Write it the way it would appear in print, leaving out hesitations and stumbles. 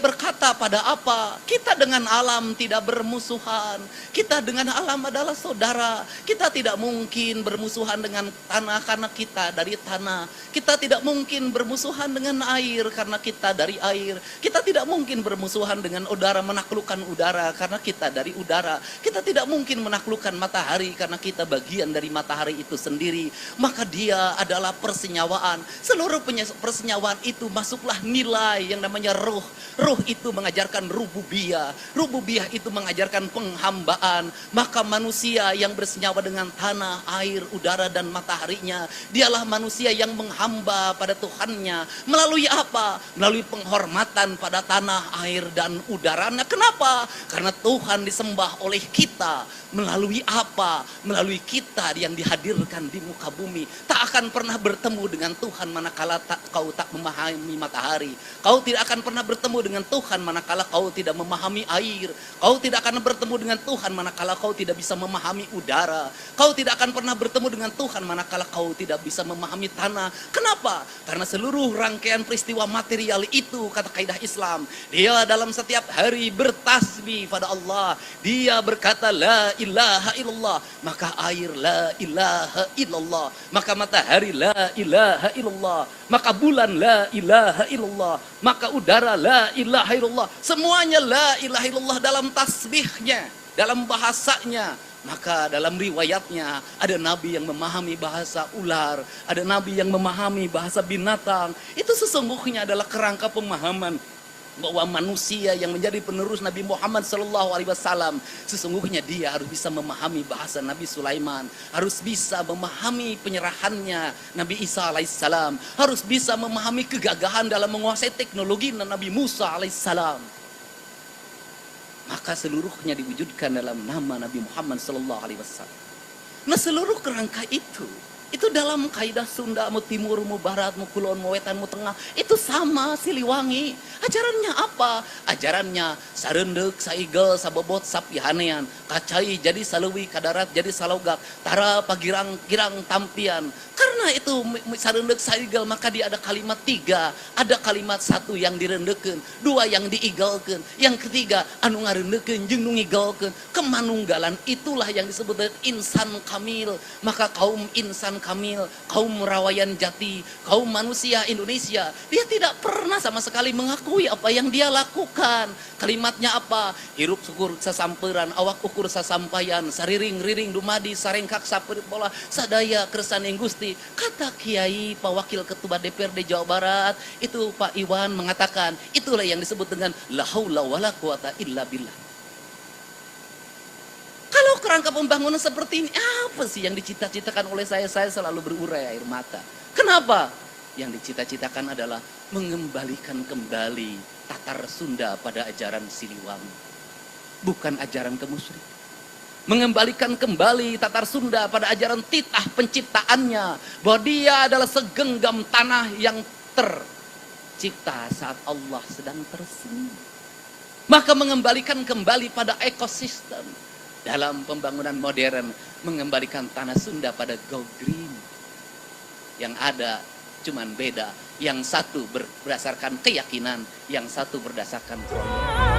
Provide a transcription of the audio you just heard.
berkata pada apa? Kita dengan alam tidak bermusuhan. Kita dengan alam adalah saudara. Kita tidak mungkin bermusuhan dengan tanah karena kita dari tanah. Kita tidak mungkin bermusuhan dengan air karena kita dari air. Kita tidak mungkin bermusuhan dengan udara, menaklukkan udara karena kita dari udara. Kita tidak mungkin menaklukkan matahari karena kita bagian dari matahari itu sendiri. Maka dia adalah persenyawaan. Seluruh persenyawaan itu masuklah nilai yang namanya ruh. Ruh itu mengajarkan rububiyah. Rububiyah itu mengajarkan penghambaan. Maka manusia yang bersenyawa dengan tanah, air, udara, dan mataharinya, dialah manusia yang menghamba pada Tuhannya. Melalui apa? Melalui penghormatan pada tanah, air, dan udaranya. Kenapa? Karena Tuhan disembah oleh kita. Melalui apa? Melalui kita yang dihadirkan di muka bumi. Tak akan pernah bertemu dengan Tuhan manakala kau tak memahami matahari. Kau tidak akan pernah bertemu dengan Tuhan manakala kau tidak memahami air. Kau tidak akan bertemu dengan Tuhan manakala kau tidak bisa memahami udara. Kau tidak akan pernah bertemu dengan Tuhan manakala kau tidak bisa memahami tanah. Kenapa? Karena seluruh rangkaian peristiwa material itu, kata kaidah Islam, dia dalam setiap hari bertasbih pada Allah. Dia berkata la ilaha illallah, maka air la ilaha illallah, maka matahari la ilaha illallah, maka bulan la ilaha illallah, maka udara la ilaha illallah. Semuanya la ilaha illallah dalam tasbihnya, dalam bahasanya. Maka dalam riwayatnya ada nabi yang memahami bahasa ular, ada nabi yang memahami bahasa binatang. Itu sesungguhnya adalah kerangka pemahaman bahwa manusia yang menjadi penerus Nabi Muhammad SAW, sesungguhnya dia harus bisa memahami bahasa Nabi Sulaiman, harus bisa memahami penyerahannya Nabi Isa alaihissalam, harus bisa memahami kegagahan dalam menguasai teknologi Nabi Musa alaihissalam. Maka seluruhnya diwujudkan dalam nama Nabi Muhammad SAW. Nah, seluruh kerangka itu dalam kaidah Sunda, mau timur, mau barat, mau kulon, mau wetan, mau tengah, itu sama Siliwangi. Ajarannya apa? Ajarannya sarendek, saigel, sabobot, sapihanean, kacai jadi salewi, kadarat jadi salogak, tara pagirang-girang tampian. Karena itu sarendek, saigel, maka dia ada kalimat 3, ada kalimat 1 yang direndeken, 2 yang diigelken, yang ketiga anu ngarendeken jeung nu ngigelkeun. Kemanunggalan itulah yang disebut dengan insan kamil. Maka kaum insan kamil, kaum rawayan jati, kaum manusia Indonesia, dia tidak pernah sama sekali mengakui apa yang dia lakukan. Kalimatnya apa? Hirup syukur sasamperan, awak ukur sasampayan, sariring-riring dumadi, sarengkak saperit bola, sadaya kersaning Gusti. Kata Kiai Pak Wakil Ketua DPRD Jawa Barat, itu Pak Iwan mengatakan, itulah yang disebut dengan la haula wala quwata illa billah. Kalau kerangka pembangunan seperti ini, apa sih yang dicita-citakan oleh saya? Saya selalu berurai air mata. Kenapa? Yang dicita-citakan adalah mengembalikan kembali tatar Sunda pada ajaran Siliwangi. Bukan ajaran kemusyrikan. Mengembalikan kembali tatar Sunda pada ajaran titah penciptaannya. Bahwa dia adalah segenggam tanah yang tercipta saat Allah sedang tersenyum. Maka mengembalikan kembali pada ekosistem. Dalam pembangunan modern, mengembalikan tanah Sunda pada go green. Yang ada cuman beda, yang satu berdasarkan keyakinan, yang satu berdasarkan kronologi.